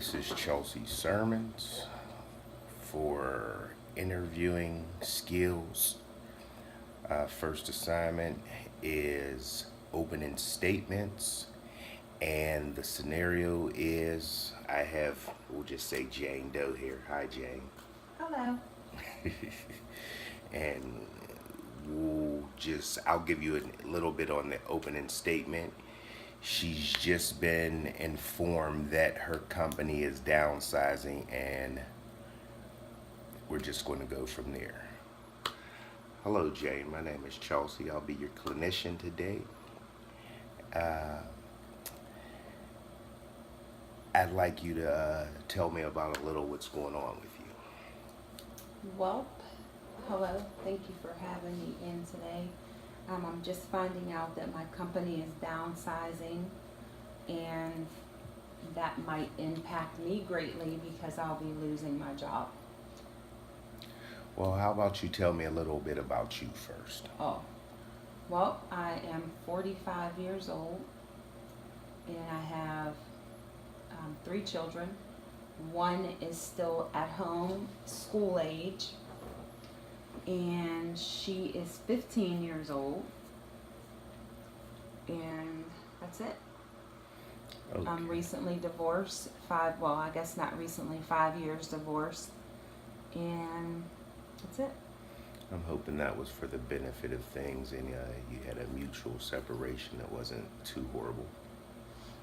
This is Chelsea Sirmons for interviewing skills. First assignment is opening statements, and the scenario is we'll just say Jane Doe here. Hi, Jane. Hello. And I'll give you a little bit on the opening statement. She's just been informed that her company is downsizing, and we're just going to go from there. Hello, Jane. My name is Chelsea. I'll be your clinician today. I'd like you to tell me about a little what's going on with you. Well, hello. Thank you for having me in today. I'm just finding out that my company is downsizing, and that might impact me greatly because I'll be losing my job. Well, how about you tell me a little bit about you first? Oh, well, I am 45 years old, and I have 3 children. One is still at home, school age, and she is 15 years old, and that's it. Okay. I'm recently divorced, I guess not recently, 5 years divorced, and that's it. I'm hoping that was for the benefit of things, and you had a mutual separation that wasn't too horrible.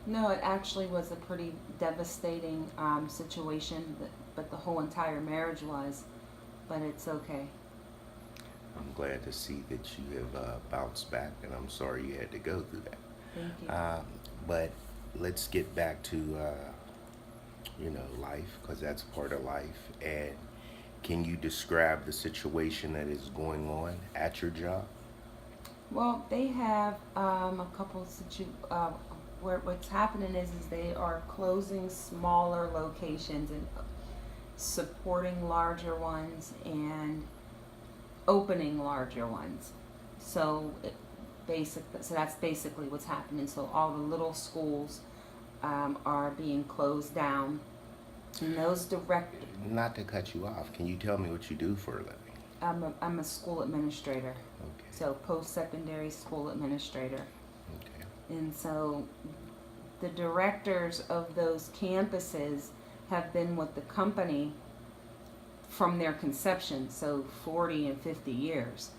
No, it actually was a pretty devastating situation, but the whole entire marriage was, but it's okay. I'm glad to see that you have bounced back, and I'm sorry you had to go through that. Thank you. But let's get back to life, because that's part of life. And can you describe the situation that is going on at your job? Well, they have a couple where what's happening is they are closing smaller locations and supporting larger ones and opening larger ones. So that's basically what's happening. So all the little schools are being closed down, and those Not to cut you off, can you tell me what you do for a living? I'm a school administrator. Okay. So post-secondary school administrator. Okay. And so the directors of those campuses have been with the company from their conception, so 40 and 50 years.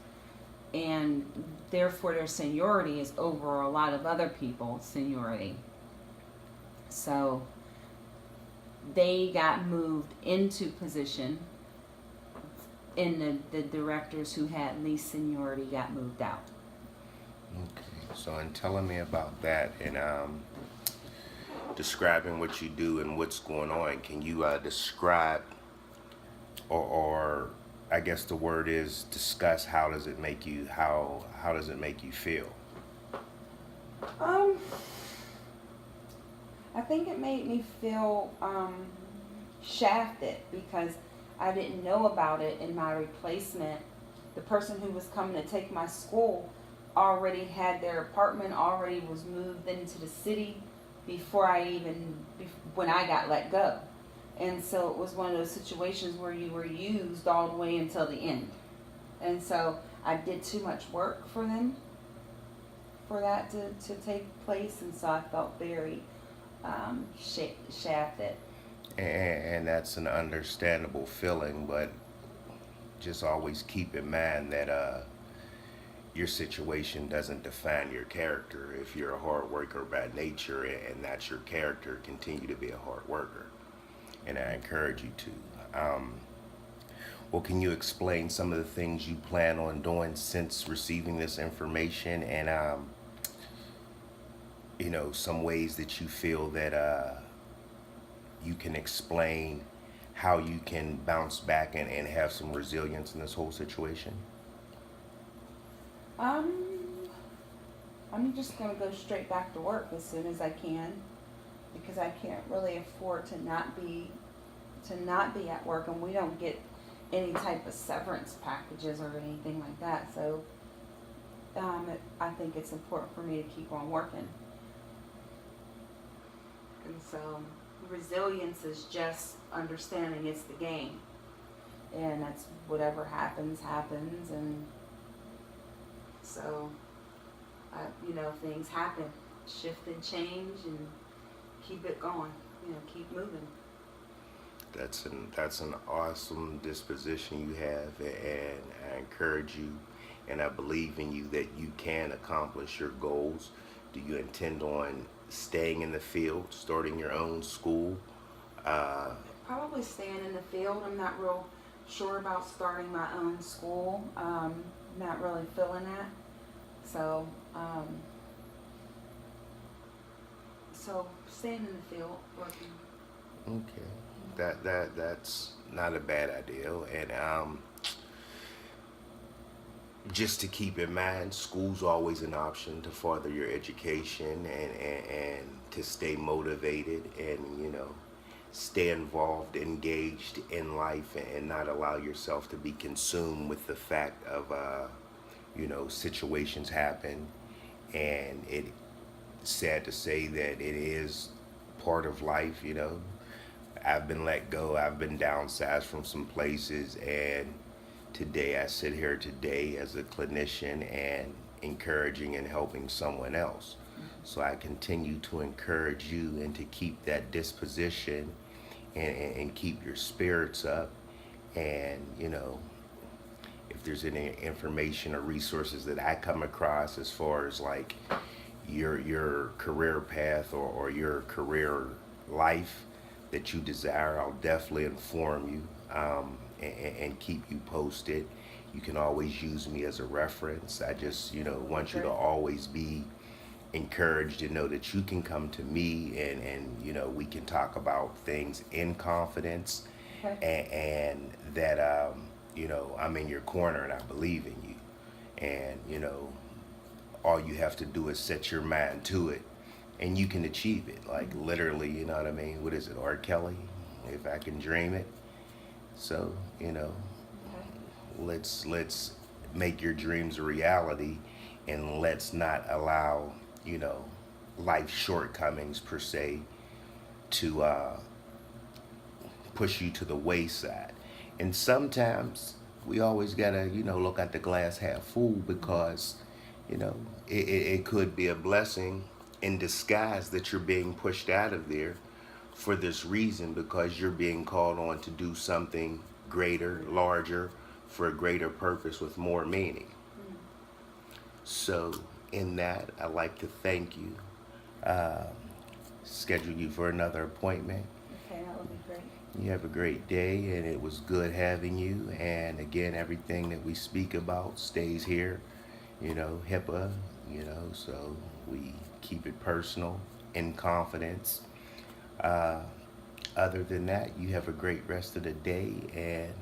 And therefore their seniority is over a lot of other people's seniority. So they got moved into position, and the directors who had least seniority got moved out. Okay. So in telling me about that and describing what you do and what's going on, can you describe or I guess the word is discuss, how does it make you feel? I think it made me feel shafted because I didn't know about it, and my replacement, the person who was coming to take my school, already had their apartment, already was moved into the city when I got let go. And so it was one of those situations where you were used all the way until the end. And so I did too much work for them for that to take place, and so I felt very shafted. And that's an understandable feeling, but just always keep in mind that your situation doesn't define your character. If you're a hard worker by nature and that's your character, continue to be a hard worker. And I encourage you to. Well, can you explain some of the things you plan on doing since receiving this information, and some ways that you feel that you can explain how you can bounce back and have some resilience in this whole situation? I'm just gonna go straight back to work as soon as I can, because I can't really afford to not be at work, and we don't get any type of severance packages or anything like that. So I think it's important for me to keep on working. And so resilience is just understanding it's the game, and that's whatever happens, and so, things happen, shift and change, and keep it going. Keep moving. That's an awesome disposition you have, and I encourage you, and I believe in you that you can accomplish your goals. Do you intend on staying in the field, starting your own school? Uh, Probably staying in the field. I'm not real sure about starting my own school. Not really feeling that. So, staying in the field, working. okay, that's not a bad idea, and just to keep in mind, school's always an option to further your education and to stay motivated and stay involved, engaged in life, and not allow yourself to be consumed with the fact of situations happen, and it's sad to say that it is part of life. I've been let go, I've been downsized from some places, and today I sit here today as a clinician and encouraging and helping someone else. So I continue to encourage you and to keep that disposition, and keep your spirits up. And if there's any information or resources that I come across as far as like your career path, or your career life that you desire, I'll definitely inform you, and keep you posted. You can always use me as a reference. I just want you to always be encouraged to know that you can come to me, and we can talk about things in confidence, Okay. and that I'm in your corner and I believe in you, and all you have to do is set your mind to it, and you can achieve it, like literally. You know what I mean? What is it, R. Kelly? If I can dream it. So Okay. let's make your dreams a reality, and let's not allow life shortcomings per se to push you to the wayside. And sometimes we always gotta look at the glass half full, because it could be a blessing in disguise that you're being pushed out of there for this reason, because you're being called on to do something greater, larger, for a greater purpose with more meaning. So, in that, I'd like to thank you, uh, schedule you for another appointment. Okay, that would be great. You have a great day, and it was good having you. And again, everything that we speak about stays here, HIPAA, so we keep it personal, in confidence. Uh, Other than that, you have a great rest of the day, and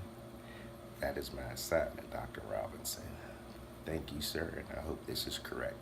that is my assignment, Dr. Robinson. Thank you, sir, and I hope this is correct.